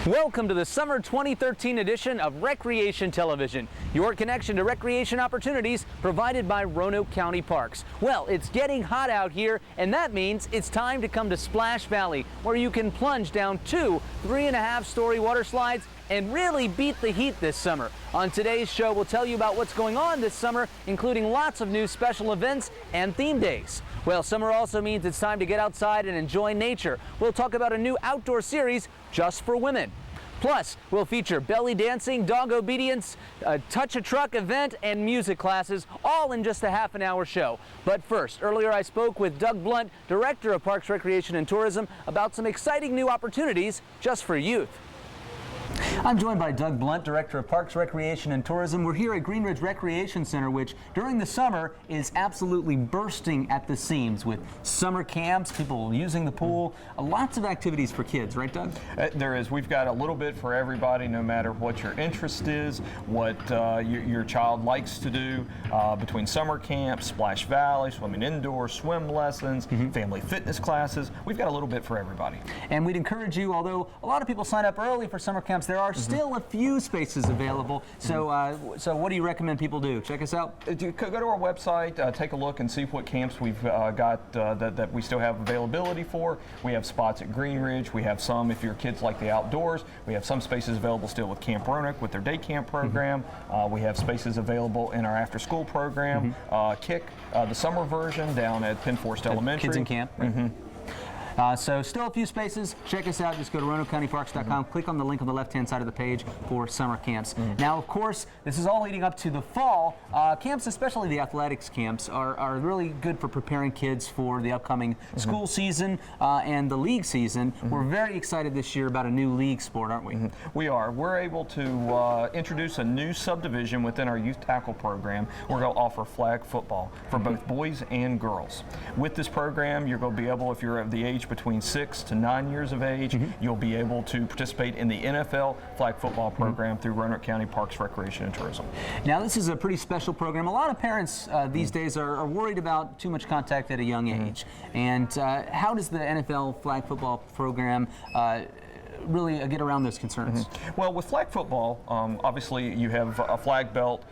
Welcome to the summer 2013 edition of Recreation Television, your connection to recreation opportunities provided by Roanoke County Parks. Well, it's getting hot out here, and that means it's time to come to Splash Valley, where you can plunge down 2 3.5-story water slides and really beat the heat this summer. On today's show, we'll tell you about what's going on this summer, including lots of new special events and theme days. Well, summer also means it's time to get outside and enjoy nature. We'll talk about a new outdoor series just for women. Plus, we'll feature belly dancing, dog obedience, a touch a truck event, and music classes, all in just a half-an-hour show. But first, earlier I spoke with Doug Blunt, Director of Parks, Recreation, and Tourism, about some exciting new opportunities just for youth. I'm joined by Doug Blunt, Director of Parks, Recreation, and Tourism. We're here at Green Ridge Recreation Center, which during the summer is absolutely bursting at the seams with summer camps, people using the pool, lots of activities for kids, right, Doug? There is. We've got a little bit for everybody, no matter what your interest is, what your child likes to do, between summer camps, Splash Valley, swimming indoors, swim lessons, family fitness classes. We've got a little bit for everybody. And we'd encourage you, although a lot of people sign up early for summer camps, there are still a few spaces available. So, so what do you recommend people do? Check us out. Go to our website, take a look and see what camps we've got that we still have availability for. We have spots at Green Ridge. We have some, if your kids like the outdoors, we have some spaces available still with Camp Roanoke with their day camp program. We have spaces available in our after-school program. KIC, the summer version down at Penn Forest Elementary. Kids in camp. So still a few spaces. Check us out. Just go to RoanokeCountyParks.com. Click on the link on the left-hand side of the page for summer camps. Now, of course, this is all leading up to the fall. Camps, especially the athletics camps, are really good for preparing kids for the upcoming school season and the league season. We're very excited this year about a new league sport, aren't we? We are. We're able to introduce a new subdivision within our youth tackle program. We're going to offer flag football for both boys and girls. With this program, you're going to be able, if you're of the age between 6 to 9 years of age, you'll be able to participate in the NFL flag football program through Roanoke County Parks, Recreation, and Tourism. Now, this is a pretty special program. A lot of parents these days are worried about too much contact at a young age. And how does the NFL flag football program really get around those concerns? Well, with flag football, obviously you have a flag belt.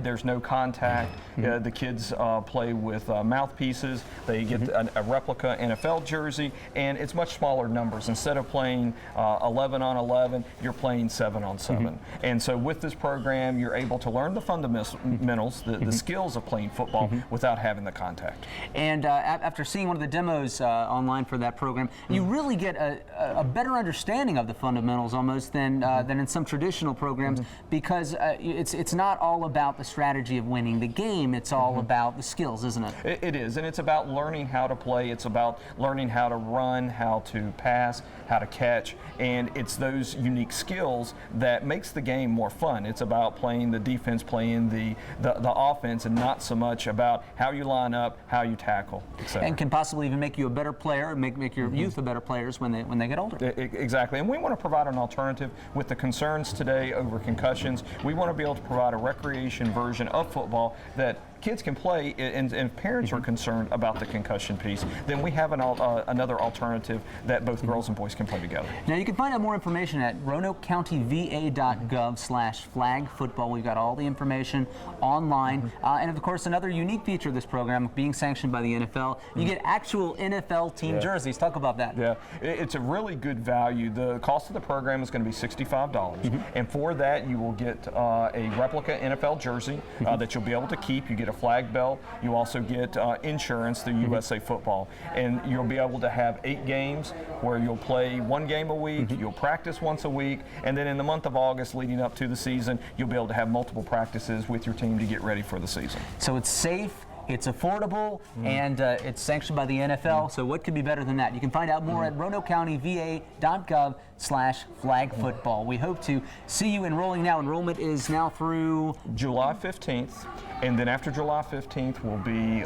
There's no contact. The kids play with mouthpieces. They get a replica NFL jersey, and it's much smaller numbers. Instead of playing 11 on 11, you're playing 7 on 7. And so with this program, you're able to learn the fundamentals, the skills of playing football without having the contact. And after seeing one of the demos online for that program, you really get a better understanding of the fundamentals almost than in some traditional programs, because it's not all about the strategy of winning the game. It's all about the skills, isn't it? It is, and it's about learning how to play. It's about learning how to run, how to pass, how to catch, and it's those unique skills that makes the game more fun. It's about playing the defense, playing the offense, and not so much about how you line up, how you tackle, etc. And can possibly even make you a better player, make your youth a better players when they get older. Exactly, and we want to provide an alternative with the concerns today over concussions. We want to be able to provide a recreation version of football that kids can play, and if parents are concerned about the concussion piece, then we have another alternative that both girls and boys can play together. Now, you can find out more information at RoanokeCountyVA.gov/flag football. We've got all the information online. And of course, another unique feature of this program, being sanctioned by the NFL, you get actual NFL team jerseys. Talk about that. Yeah, it's a really good value. The cost of the program is going to be $65. And for that, you will get a replica NFL jersey that you'll be able to keep. You get a flag belt. You also get insurance through USA Football, and you'll be able to have 8 games where you'll play 1 game a week. You'll practice once a week, and then in the month of August leading up to the season, you'll be able to have multiple practices with your team to get ready for the season. So it's safe, it's affordable, and it's sanctioned by the NFL, so what could be better than that? You can find out more at RoanokeCountyVA.gov/flag football. We hope to see you enrolling now. Enrollment is now through July 15th, and then after July 15th will be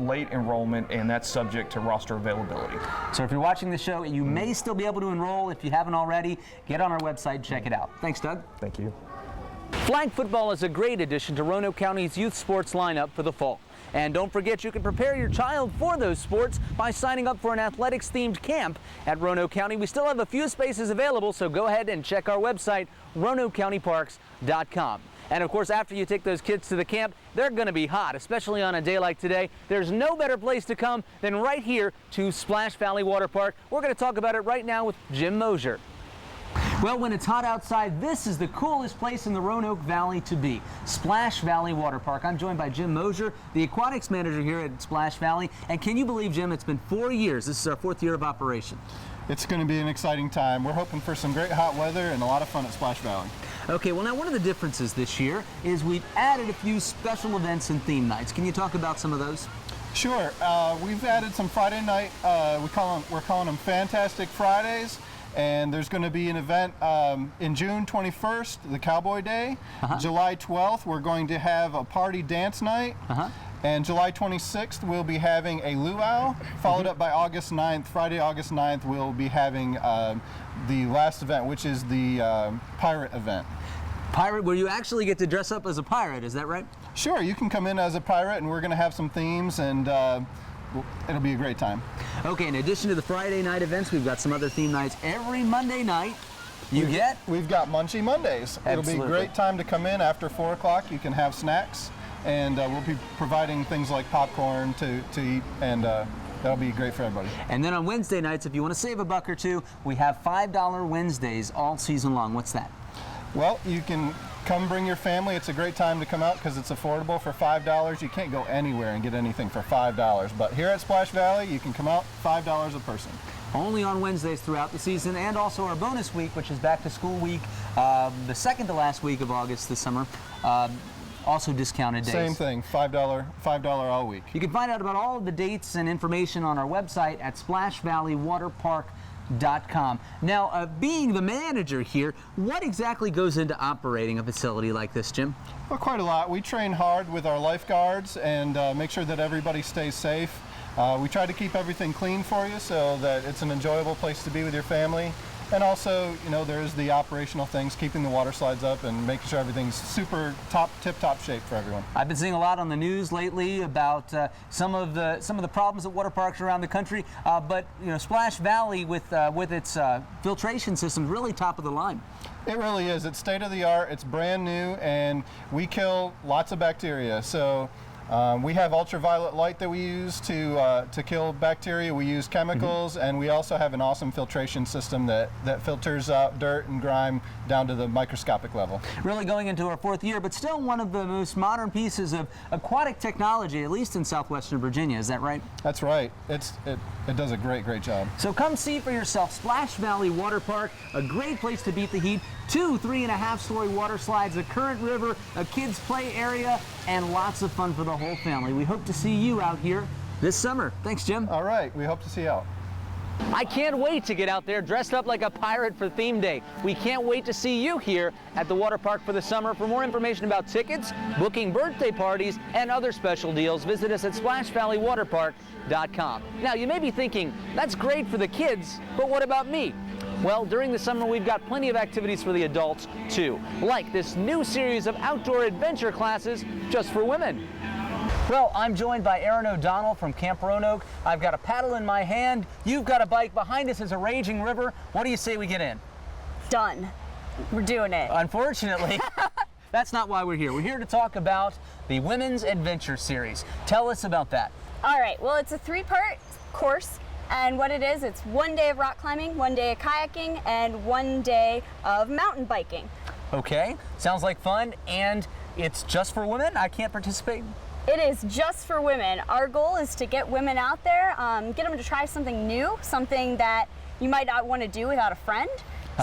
late enrollment, and that's subject to roster availability. So if you're watching the show, you may still be able to enroll. If you haven't already, get on our website, check it out. Thanks, Doug. Thank you. Flag football is a great addition to Roanoke County's youth sports lineup for the fall. And don't forget, you can prepare your child for those sports by signing up for an athletics-themed camp at Roanoke County. We still have a few spaces available, so go ahead and check our website, RoanokeCountyParks.com. And of course, after you take those kids to the camp, they're going to be hot, especially on a day like today. There's no better place to come than right here to Splash Valley Water Park. We're going to talk about it right now with Jim Mosier. Well, when it's hot outside, this is the coolest place in the Roanoke Valley to be, Splash Valley Water Park. I'm joined by Jim Mosier, the aquatics manager here at Splash Valley. And can you believe, Jim, it's been 4 years. This is our 4th year of operation. It's going to be an exciting time. We're hoping for some great hot weather and a lot of fun at Splash Valley. Okay, well now one of the differences this year is we've added a few special events and theme nights. Can you talk about some of those? Sure. We've added some Friday night, we're calling them Fantastic Fridays. And there's going to be an event in June 21st, the Cowboy Day. July 12th, we're going to have a party dance night. And July 26th, we'll be having a luau, followed up by August 9th. Friday, August 9th, we'll be having the last event, which is the pirate event. Pirate, where you actually get to dress up as a pirate, is that right? Sure, you can come in as a pirate, and we're going to have some themes, and it'll be a great time. Okay, in addition to the Friday night events, we've got some other theme nights every Monday night. We've got Munchie Mondays. Absolutely. It'll be a great time to come in after 4 o'clock. You can have snacks, and we'll be providing things like popcorn to eat, and that'll be great for everybody. And then on Wednesday nights, if you want to save a buck or two, we have $5 Wednesdays all season long. What's that? Well, you can come bring your family. It's a great time to come out because it's affordable for $5. You can't go anywhere and get anything for $5. But here at Splash Valley, you can come out $5 a person. Only on Wednesdays throughout the season, and also our bonus week, which is back to school week, the second to last week of August this summer. Also discounted days. Same thing, $5 all week. You can find out about all of the dates and information on our website at splashvalleywaterpark.com. Now, being the manager here, what exactly goes into operating a facility like this, Jim? Well, quite a lot. We train hard with our lifeguards and make sure that everybody stays safe. We try to keep everything clean for you so that it's an enjoyable place to be with your family. And also, you know, there's the operational things, keeping the water slides up and making sure everything's super tip-top shape for everyone. I've been seeing a lot on the news lately about some of the problems at water parks around the country, but you know, Splash Valley with its filtration system is really top of the line. It really is. It's state of the art. It's brand new, and we kill lots of bacteria. So. We have ultraviolet light that we use to kill bacteria. We use chemicals, and we also have an awesome filtration system that filters out dirt and grime down to the microscopic level. Really going into our 4th year, but still one of the most modern pieces of aquatic technology, at least in southwestern Virginia. Is that right? That's right. It does a great job. So come see for yourself Splash Valley Water Park, a great place to beat the heat. 2 3.5-story water slides, a current river, a kids' play area, and lots of fun for the whole family. We hope to see you out here this summer. Thanks, Jim. All right, we hope to see you out. I can't wait to get out there dressed up like a pirate for theme day. We can't wait to see you here at the water park for the summer. For more information about tickets, booking birthday parties, and other special deals, visit us at splashvalleywaterpark.com. Now, you may be thinking, that's great for the kids, but what about me? Well, during the summer, we've got plenty of activities for the adults, too, like this new series of outdoor adventure classes just for women. Well, I'm joined by Erin O'Donnell from Camp Roanoke. I've got a paddle in my hand. You've got a bike. Behind us is a raging river. What do you say we get in? Done. We're doing it. Unfortunately, that's not why we're here. We're here to talk about the Women's Adventure Series. Tell us about that. All right. Well, it's a 3-part course. And what it is, it's 1 day of rock climbing, 1 day of kayaking, and 1 day of mountain biking. Okay, sounds like fun, and it's just for women? I can't participate? It is just for women. Our goal is to get women out there, get them to try something new, something that you might not want to do without a friend.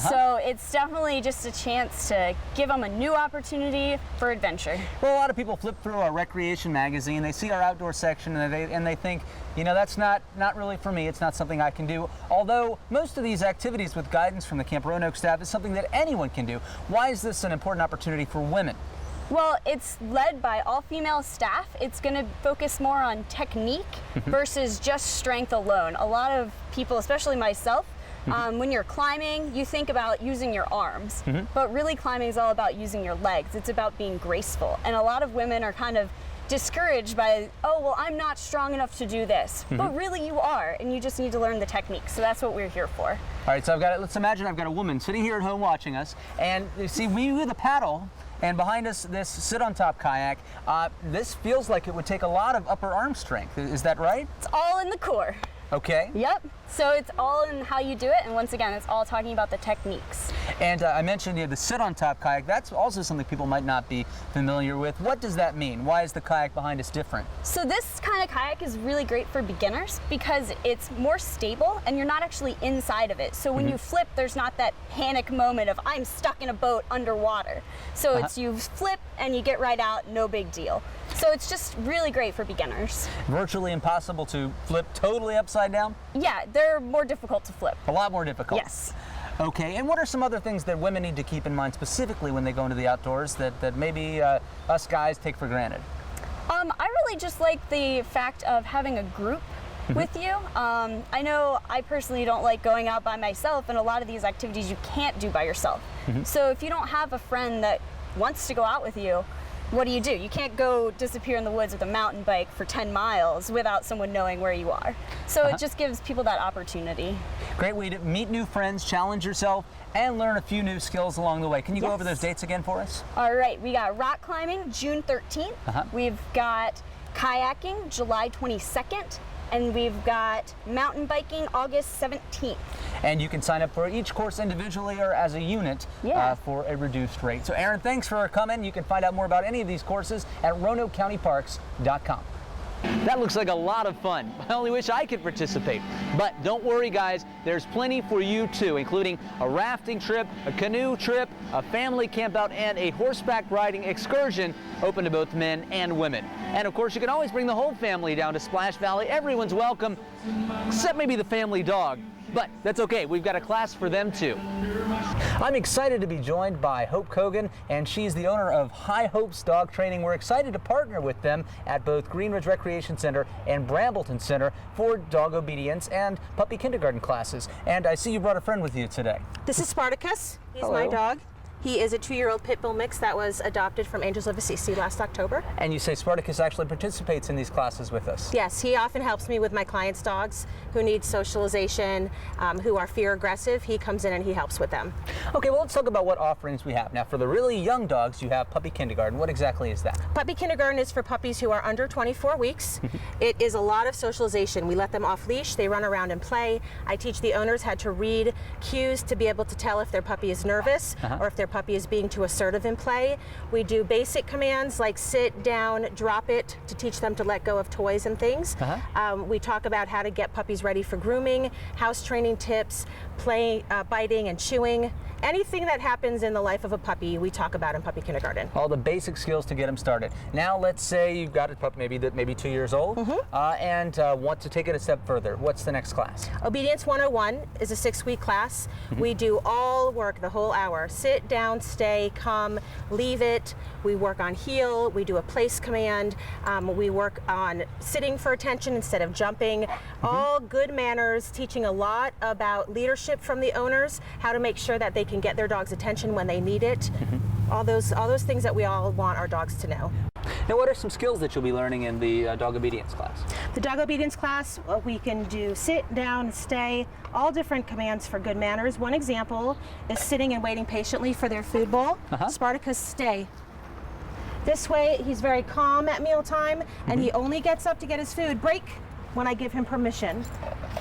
So it's definitely just a chance to give them a new opportunity for adventure. Well, a lot of people flip through our recreation magazine, they see our outdoor section, and they think, you know, that's not really for me. It's not something I can do. Although most of these activities with guidance from the Camp Roanoke staff is something that anyone can do. Why is this an important opportunity for women? Well, it's led by all-female staff. It's going to focus more on technique versus just strength alone. A lot of people, especially myself, When you're climbing, you think about using your arms, but really climbing is all about using your legs. It's about being graceful. And a lot of women are kind of discouraged by, oh, well, I'm not strong enough to do this. But really you are, and you just need to learn the technique. So that's what we're here for. All right, so let's imagine I've got a woman sitting here at home watching us, and you see we with a paddle, and behind us this sit-on-top kayak. This feels like it would take a lot of upper arm strength. Is that right? It's all in the core. Okay. Yep. So it's all in how you do it, and once again, it's all talking about the techniques. And I mentioned the sit-on-top kayak. That's also something people might not be familiar with. What does that mean? Why is the kayak behind us different? So this kind of kayak is really great for beginners because it's more stable and you're not actually inside of it. So when you flip, there's not that panic moment of I'm stuck in a boat underwater. So it's you flip and you get right out, no big deal. So it's just really great for beginners. Virtually impossible to flip totally upside down? Yeah, they're more difficult to flip. A lot more difficult. Yes. Okay, and what are some other things that women need to keep in mind specifically when they go into the outdoors that maybe us guys take for granted? I really just like the fact of having a group with you. I know I personally don't like going out by myself, and a lot of these activities you can't do by yourself. So if you don't have a friend that wants to go out with you, what do? You can't go disappear in the woods with a mountain bike for 10 miles without someone knowing where you are. So it just gives people that opportunity. Great way to meet new friends, challenge yourself, and learn a few new skills along the way. Can you go over those dates again for us? All right, we got rock climbing June 13th. We've got kayaking July 22nd. And we've got mountain biking August 17th. And you can sign up for each course individually or as a unit for a reduced rate. So Erin, thanks for coming. You can find out more about any of these courses at RoanokeCountyParks.com. That looks like a lot of fun. I only wish I could participate. But don't worry, guys, there's plenty for you too, including a rafting trip, a canoe trip, a family campout, and a horseback riding excursion open to both men and women. And of course, you can always bring the whole family down to Splash Valley. Everyone's welcome, except maybe the family dog. But that's okay, we've got a class for them too. I'm excited to be joined by Hope Kogan, and she's the owner of High Hopes Dog Training. We're excited to partner with them at both Green Ridge Recreation Center and Brambleton Center for dog obedience and puppy kindergarten classes. And I see you brought a friend with you today. This is Spartacus. He's Hello. my dog. He is a 2-year-old pit bull mix that was adopted from Angels of Assisi last October. And you say Spartacus actually participates in these classes with us. Yes, he often helps me with my clients' dogs who need socialization, who are fear aggressive. He comes in and he helps with them. Okay, well, let's talk about what offerings we have. Now, for the really young dogs, you have puppy kindergarten. What exactly is that? Puppy kindergarten is for puppies who are under 24 weeks. It is a lot of socialization. We let them off leash, they run around and play. I teach the owners how to read cues to be able to tell if their puppy is nervous or if their puppy is being too assertive in play. We do basic commands like sit, down, drop it to teach them to let go of toys and things. We talk about how to get puppies ready for grooming, house training tips, play, biting and chewing. Anything that happens in the life of a puppy, we talk about in puppy kindergarten. All the basic skills to get them started. Now, let's say you've got a pup maybe 2 years old and want to take it a step further. What's the next class? Obedience 101 is a 6-week class. We do all work the whole hour. Sit, down, stay, come, leave it. We work on heel. We do a place command. We work on sitting for attention instead of jumping. All good manners, teaching a lot about leadership from the owners, how to make sure that they can get their dog's attention when they need it. All those things that we all want our dogs to know. Now, what are some skills that you'll be learning in the dog obedience class? The dog obedience class, we can do sit, down, stay, all different commands for good manners. One example is sitting and waiting patiently for their food bowl. Spartacus, stay. This way, he's very calm at mealtime, and he only gets up to get his food. Break when I give him permission.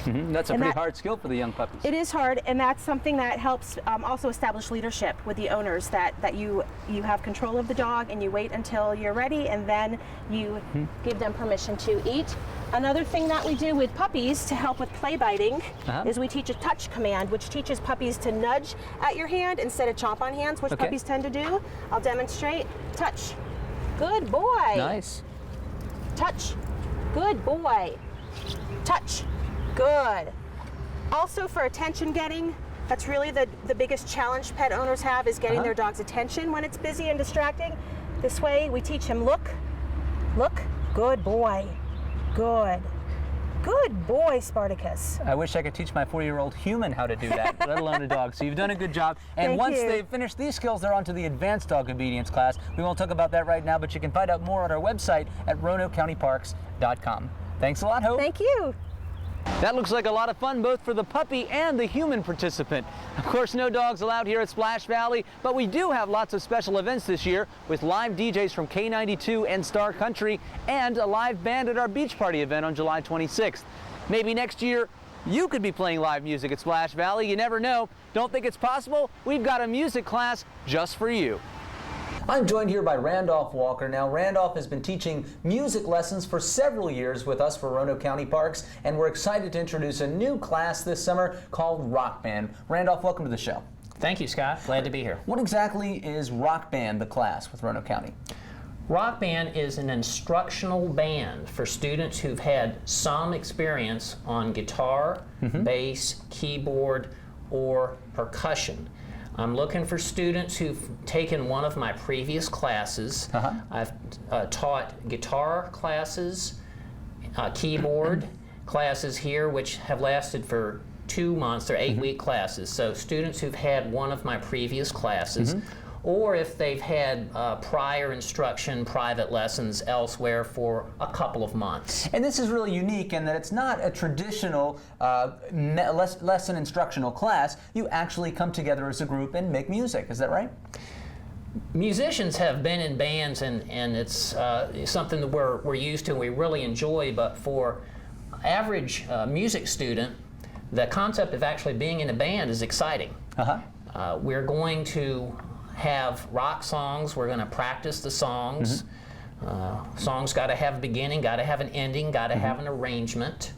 That's a pretty hard skill for the young puppies. It is hard, and that's something that helps also establish leadership with the owners, that you have control of the dog and you wait until you're ready and then you give them permission to eat. Another thing that we do with puppies to help with play biting is we teach a touch command, which teaches puppies to nudge at your hand instead of chomp on hands, which puppies tend to do. I'll demonstrate. Touch. Good boy. Nice. Touch. Good boy. Touch. Good. Also for attention getting, that's really the biggest challenge pet owners have, is getting their dog's attention when it's busy and distracting. This way we teach him look, good boy, good, Good boy, Spartacus. I wish I could teach my 4-year-old human how to do that, let alone a dog. So you've done a good job. And Thank once you. they've finished these skills, they're on to the advanced dog obedience class. We won't talk about that right now, but you can find out more on our website at RoanokeCountyParks.com. Thanks a lot, Hope. Thank you. That looks like a lot of fun both for the puppy and the human participant. Of course, no dogs allowed here at Splash Valley, but we do have lots of special events this year with live DJs from K92 and Star Country and a live band at our beach party event on July 26th. Maybe next year you could be playing live music at Splash Valley. You never know. Don't think it's possible? We've got a music class just for you. I'm joined here by Randolph Walker. Now, Randolph has been teaching music lessons for several years with us for Roanoke County Parks, and we're excited to introduce a new class this summer called Rock Band. Randolph, welcome to the show. Thank you, Scott. Glad to be here. What exactly is Rock Band, the class with Roanoke County? Rock Band is an instructional band for students who've had some experience on guitar, bass, keyboard, or percussion. I'm looking for students who've taken one of my previous classes. I've taught guitar classes, keyboard classes here, which have lasted for 2 months. They're 8-week classes. So students who've had one of my previous classes, or if they've had prior instruction, private lessons elsewhere for a couple of months. And this is really unique in that it's not a traditional lesson instructional class. You actually come together as a group and make music. Is that right? Musicians have been in bands, and it's something that we're used to and we really enjoy, but for average music student, the concept of actually being in a band is exciting. We're going to have rock songs. We're going to practice the songs. Songs got to have a beginning, got to have an ending, got to have an arrangement.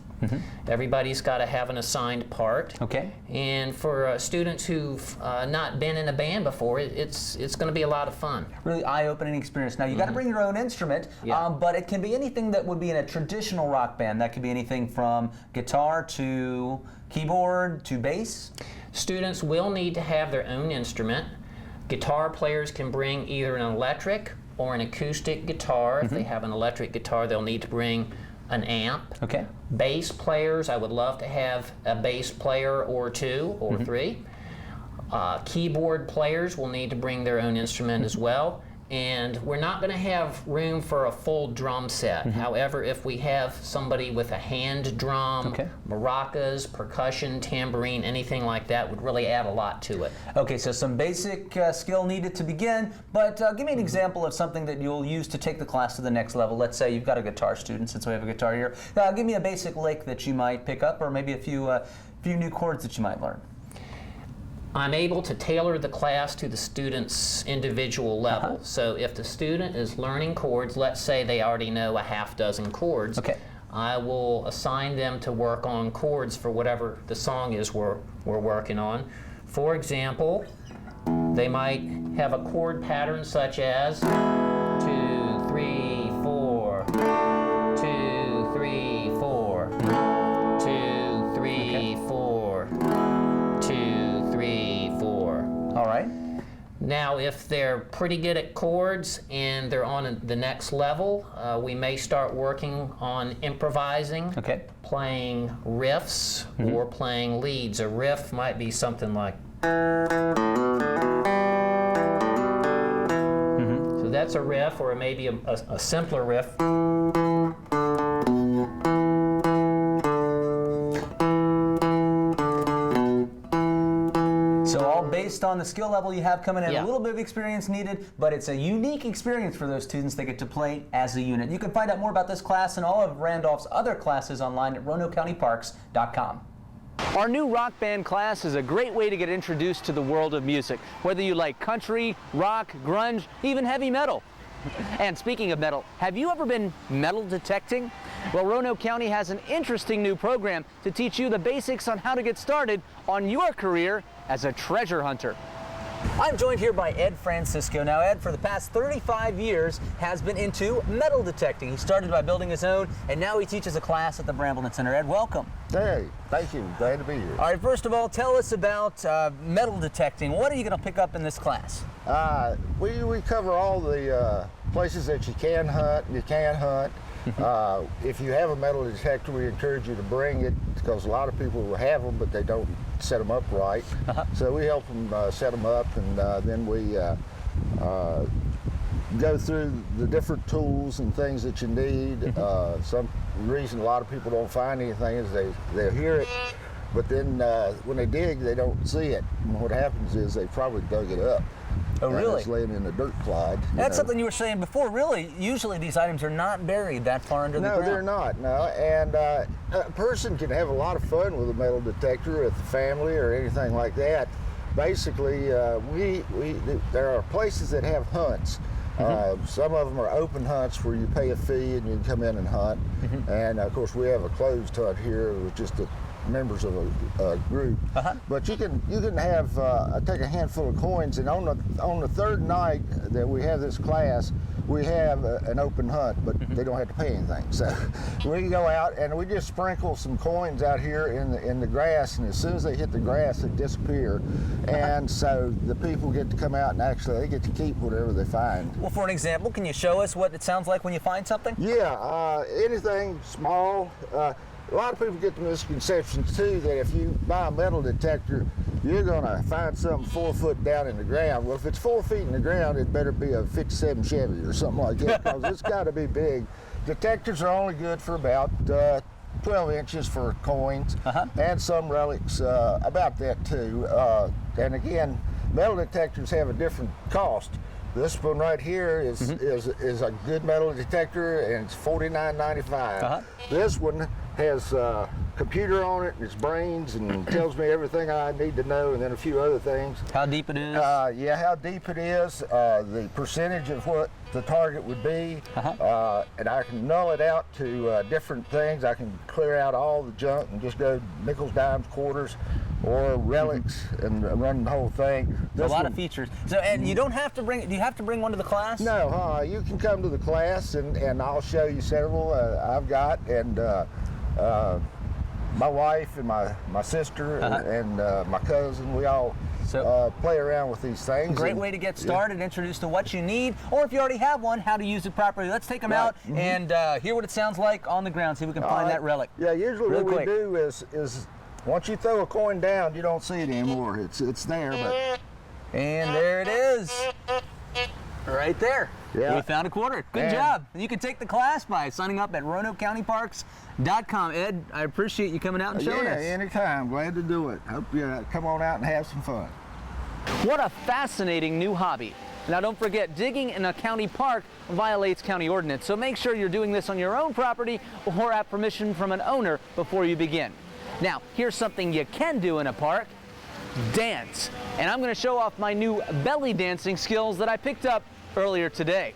Everybody's got to have an assigned part. Okay. And for students who've not been in a band before, it's going to be a lot of fun. Really eye-opening experience. Now, you got to bring your own instrument, but it can be anything that would be in a traditional rock band. That could be anything from guitar to keyboard to bass. Students will need to have their own instrument. Guitar players can bring either an electric or an acoustic guitar. If they have an electric guitar, they'll need to bring an amp. Okay. Bass players, I would love to have a bass player or 2 or 3. Keyboard players will need to bring their own instrument as well. And we're not going to have room for a full drum set. However, if we have somebody with a hand drum, maracas, percussion, tambourine, anything like that would really add a lot to it. Okay, so some basic skill needed to begin, but give me an example of something that you'll use to take the class to the next level. Let's say you've got a guitar student, since we have a guitar here. Give me a basic lick that you might pick up, or maybe a few new chords that you might learn. I'm able to tailor the class to the student's individual level. So if the student is learning chords, let's say they already know a half dozen chords, I will assign them to work on chords for whatever the song is we're working on. For example, they might have a chord pattern such as 2, 3, 4, 2, 3, 4, 2, 3, 4, 2, 3, 4. All right. Now, if they're pretty good at chords and they're on the next level, we may start working on improvising, playing riffs or playing leads. A riff might be something like. So that's a riff, or maybe a simpler riff. So all based on the skill level you have coming in, a little bit of experience needed, but it's a unique experience for those students. They get to play as a unit. You can find out more about this class and all of Randolph's other classes online at RoanokeCountyParks.com. Our new rock band class is a great way to get introduced to the world of music, whether you like country, rock, grunge, even heavy metal. And speaking of metal, have you ever been metal detecting? Well, Roanoke County has an interesting new program to teach you the basics on how to get started on your career as a treasure hunter. I'm joined here by Ed Francisco. Now, Ed, for the past 35 years, has been into metal detecting. He started by building his own, and now he teaches a class at the Brambleton Center. Ed, welcome. Hey, thank you. Glad to be here. All right, first of all, tell us about metal detecting. What are you going to pick up in this class? We cover all the places that you can hunt, If you have a metal detector, we encourage you to bring it because a lot of people will have them, but they don't set them up right. So we help them set them up, and then we go through the different tools and things that you need. Some reason a lot of people don't find anything is they hear it, but then when they dig, they don't see it. And what happens is they probably dug it up. Oh, really? It's laying in the dirt clod. That's something you were saying before. Really, usually these items are not buried that far under the ground. No, they're not. No, and a person can have a lot of fun with a metal detector with the family or anything like that. Basically, there are places that have hunts. Some of them are open hunts where you pay a fee and you can come in and hunt. And of course, we have a closed hunt here with just the members of a group. But you can have take a handful of coins, and on the third night that we have this class, we have an open hunt, but they don't have to pay anything. So we can go out and we just sprinkle some coins out here in the grass, and as soon as they hit the grass, they disappear. And so the people get to come out and actually they get to keep whatever they find. Well, for an example, can you show us what it sounds like when you find something? Yeah, anything small. A lot of people get the misconception too that if you buy a metal detector, you're going to find something 4 foot down in the ground. Well, if it's 4 feet in the ground, it better be a 57 Chevy or something like that, because it's got to be big. Detectors are only good for about 12 inches for coins, and some relics about that too. And again, metal detectors have a different cost. This one right here is a good metal detector, and it's $49.95. This one has a computer on it and its brains and tells me everything I need to know, and then a few other things. How deep it is? Yeah, how deep it is, the percentage of what the target would be, and I can null it out to different things. I can clear out all the junk and just go nickels, dimes, quarters, or relics and run the whole thing. A lot of features. So, and you don't have to bring. Do you have to bring one to the class? No, you can come to the class and I'll show you several I've got, and my wife and my sister and my cousin, we all play around with these things. Great way to get started, introduced to what you need, or if you already have one, how to use it properly. Let's take them out and hear what it sounds like on the ground, see if we can find that relic. Yeah, usually Real what quick. we do is once you throw a coin down, you don't see it anymore. It's there, but And there it is. Right there. Yeah. We found a quarter. Good And- job. And you can take the class by signing up at RoanokeCountyParks.com. Ed, I appreciate you coming out and showing yeah, us. anytime. Glad to do it. Hope you come on out and have some fun. What a fascinating new hobby. Now don't forget, digging in a county park violates county ordinance, so make sure you're doing this on your own property or have permission from an owner before you begin. Now, here's something you can do in a park. Dance. And I'm going to show off my new belly dancing skills that I picked up earlier today.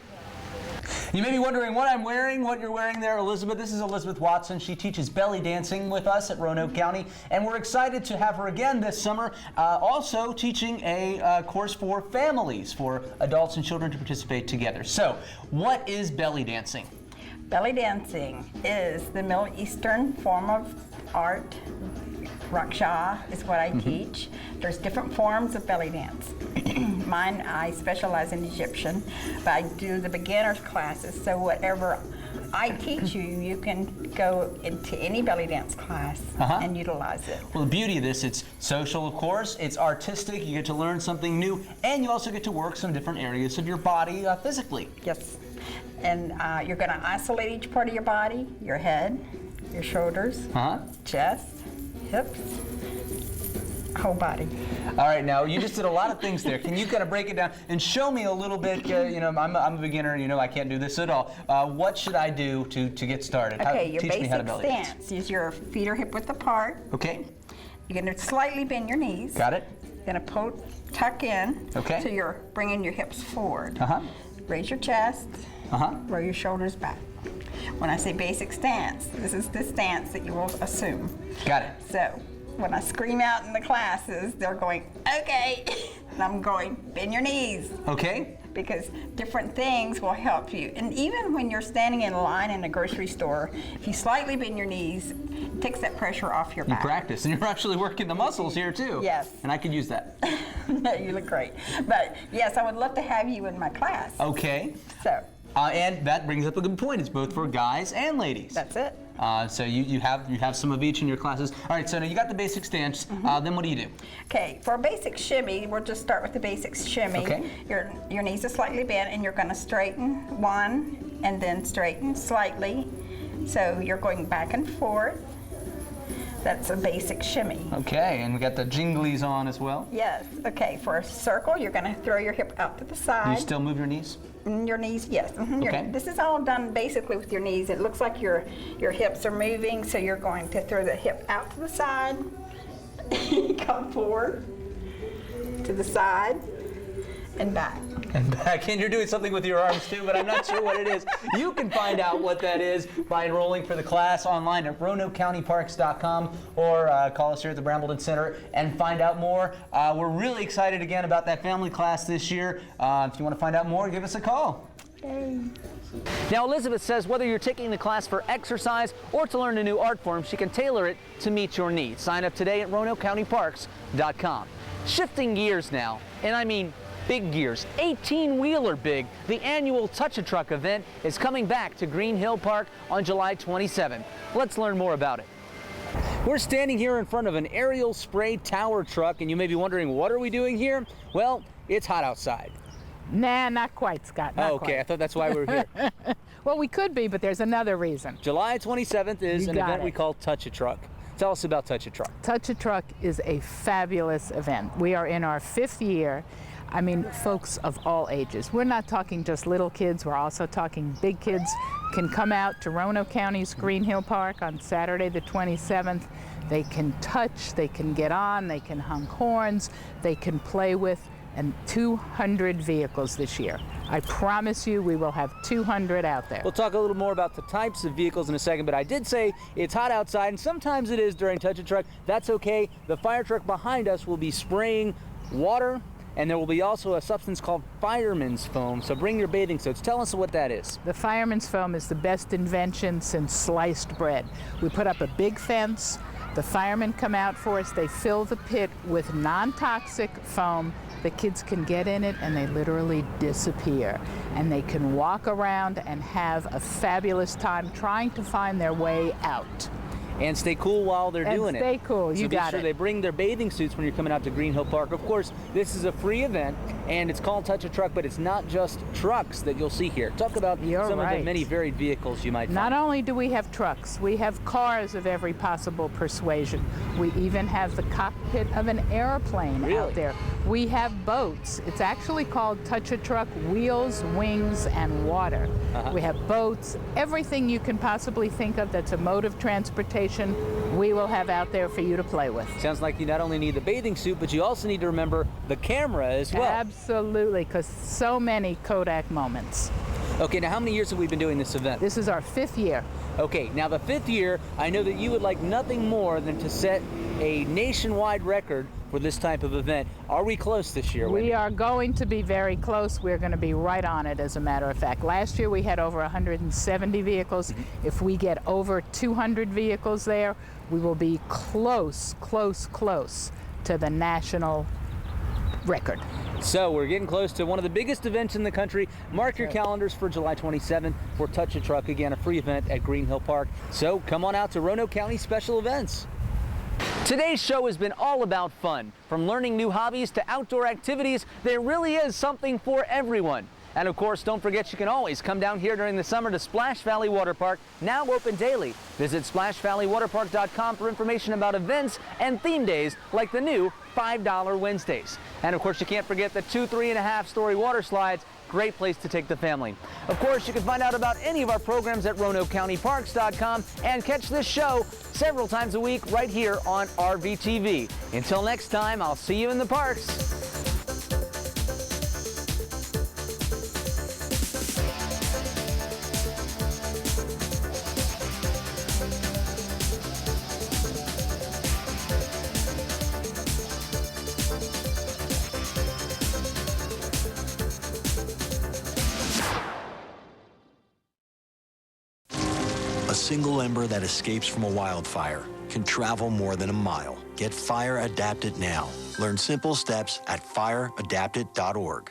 You may be wondering what I'm wearing, what you're wearing there, Elizabeth. This is Elizabeth Watson. She teaches belly dancing with us at Roanoke County, and we're excited to have her again this summer, also teaching a course for families, for adults and children to participate together. So, what is belly dancing? Belly dancing is the Middle Eastern form of art. Raksha is what I teach. There's different forms of belly dance. Mine, I specialize in Egyptian, but I do the beginner's classes, so whatever I teach you, you can go into any belly dance class and utilize it. Well, the beauty of this, it's social, of course, it's artistic, you get to learn something new, and you also get to work some different areas of your body physically. Yes. And you're going to isolate each part of your body, your head, your shoulders, chest, hips, whole body. All right, now you just did a lot of things there. Can you kind of break it down and show me a little bit? You know, I'm a beginner. You know, I can't do this at all. What should I do to get started? Okay, your teach me how to basic belly dance. stance is your feet are hip width apart. Okay, You're going to slightly bend your knees. got it. You're going to tuck in. Okay. So you're bringing your hips forward. Raise your chest. Roll your shoulders back. When I say basic stance, this is the stance that you will assume. Got it. So when I scream out in the classes, they're going, okay. And I'm going, bend your knees. Okay. Because different things will help you. And even when you're standing in line in a grocery store, if you slightly bend your knees, it takes that pressure off your You back. practice, and you're actually working the muscles here too. Yes. And I could use that. You look great. But yes, I would love to have you in my class. Okay. So And that brings up a good point. It's both for guys and ladies. That's it. So you have some of each in your classes. All right, so now you got the basic stance. Then what do you do? Okay, for a basic shimmy, we'll just start with the basic shimmy. Okay. Your knees are slightly bent, and you're going to straighten one, and then straighten slightly. So you're going back and forth. That's a basic shimmy. Okay, and we got the jinglies on as well. Yes. Okay, for a circle, you're going to throw your hip out to the side. You still move your knees? Your knees, yes. Okay. This is all done basically with your knees. It looks like your hips are moving, so you're going to throw the hip out to the side, come forward to the side, and back. And back, and you're doing something with your arms too, but I'm not sure what it is. You can find out what that is by enrolling for the class online at RoanokeCountyParks.com or call us here at the Brambleton Center and find out more. We're really excited again about that family class this year. If you want to find out more, give us a call. Now, Elizabeth says whether you're taking the class for exercise or to learn a new art form, she can tailor it to meet your needs. Sign up today at RoanokeCountyParks.com. Shifting gears now, and I mean big gears, 18-wheeler big. The annual Touch-A-Truck event is coming back to Green Hill Park on July 27th. Let's learn more about it. We're standing here in front of an aerial spray tower truck, and you may be wondering, what are we doing here? Well, it's hot outside. Nah, not quite, Scott. Not Okay, quite. I thought that's why we were here. Well, we could be, but there's another reason. July 27th is You an got event it. we call Touch-A-Truck. Tell us about Touch-A-Truck. Touch-A-Truck is a fabulous event. We are in our 5th year. I mean, folks of all ages. We're not talking just little kids. We're also talking big kids can come out to Roanoke County's Green Hill Park on Saturday the 27th. They can touch, they can get on, they can honk horns, they can play with, and 200 vehicles this year. I promise you we will have 200 out there. We'll talk a little more about the types of vehicles in a second, but I did say it's hot outside, and sometimes it is during Touch-A-Truck. That's okay. The fire truck behind us will be spraying water, and there will be also a substance called fireman's foam, so bring your bathing suits. Tell us what that is. The fireman's foam is the best invention since sliced bread. We put up a big fence. The firemen come out for us. They fill the pit with non-toxic foam. The kids can get in it and they literally disappear. And they can walk around and have a fabulous time trying to find their way out. And stay cool while they're doing it. Stay cool, you so got be sure it. they bring their bathing suits when you're coming out to Green Hill Park. Of course, this is a free event, and it's called Touch-A-Truck, but it's not just trucks that you'll see here. Talk about some of the many varied vehicles you might find. Not only do we have trucks, we have cars of every possible persuasion. We even have the cockpit of an airplane out there. We have boats. It's actually called Touch-A-Truck Wheels, Wings, and Water. We have boats, everything you can possibly think of that's a mode of transportation, we will have out there for you to play with. Sounds like you not only need the bathing suit, but you also need to remember the camera as well. Absolutely, because so many Kodak moments. Okay, now how many years have we been doing this event? This is our 5th year. Okay, now the 5th year, I know that you would like nothing more than to set a nationwide record for this type of event. Are we close this year, Wendy? We are going to be very close. We're going to be right on it, as a matter of fact. Last year we had over 170 vehicles. If we get over 200 vehicles there, we will be close, close, close to the national record. So we're getting close to one of the biggest events in the country. Mark your calendars for July 27th for Touch-A-Truck, again, a free event at Green Hill Park. So come on out to Roanoke County Special Events. Today's show has been all about fun. From learning new hobbies to outdoor activities, there really is something for everyone. And of course, don't forget you can always come down here during the summer to Splash Valley Water Park, now open daily. Visit SplashValleyWaterPark.com for information about events and theme days like the new $5 Wednesdays. And of course, you can't forget the 2 3.5-story water slides. Great place to take the family. Of course, you can find out about any of our programs at RoanokeCountyParks.com and catch this show several times a week right here on RVTV. Until next time, I'll see you in the parks. A single ember that escapes from a wildfire can travel more than a mile. Get Fire Adapted now. Learn simple steps at fireadapted.org.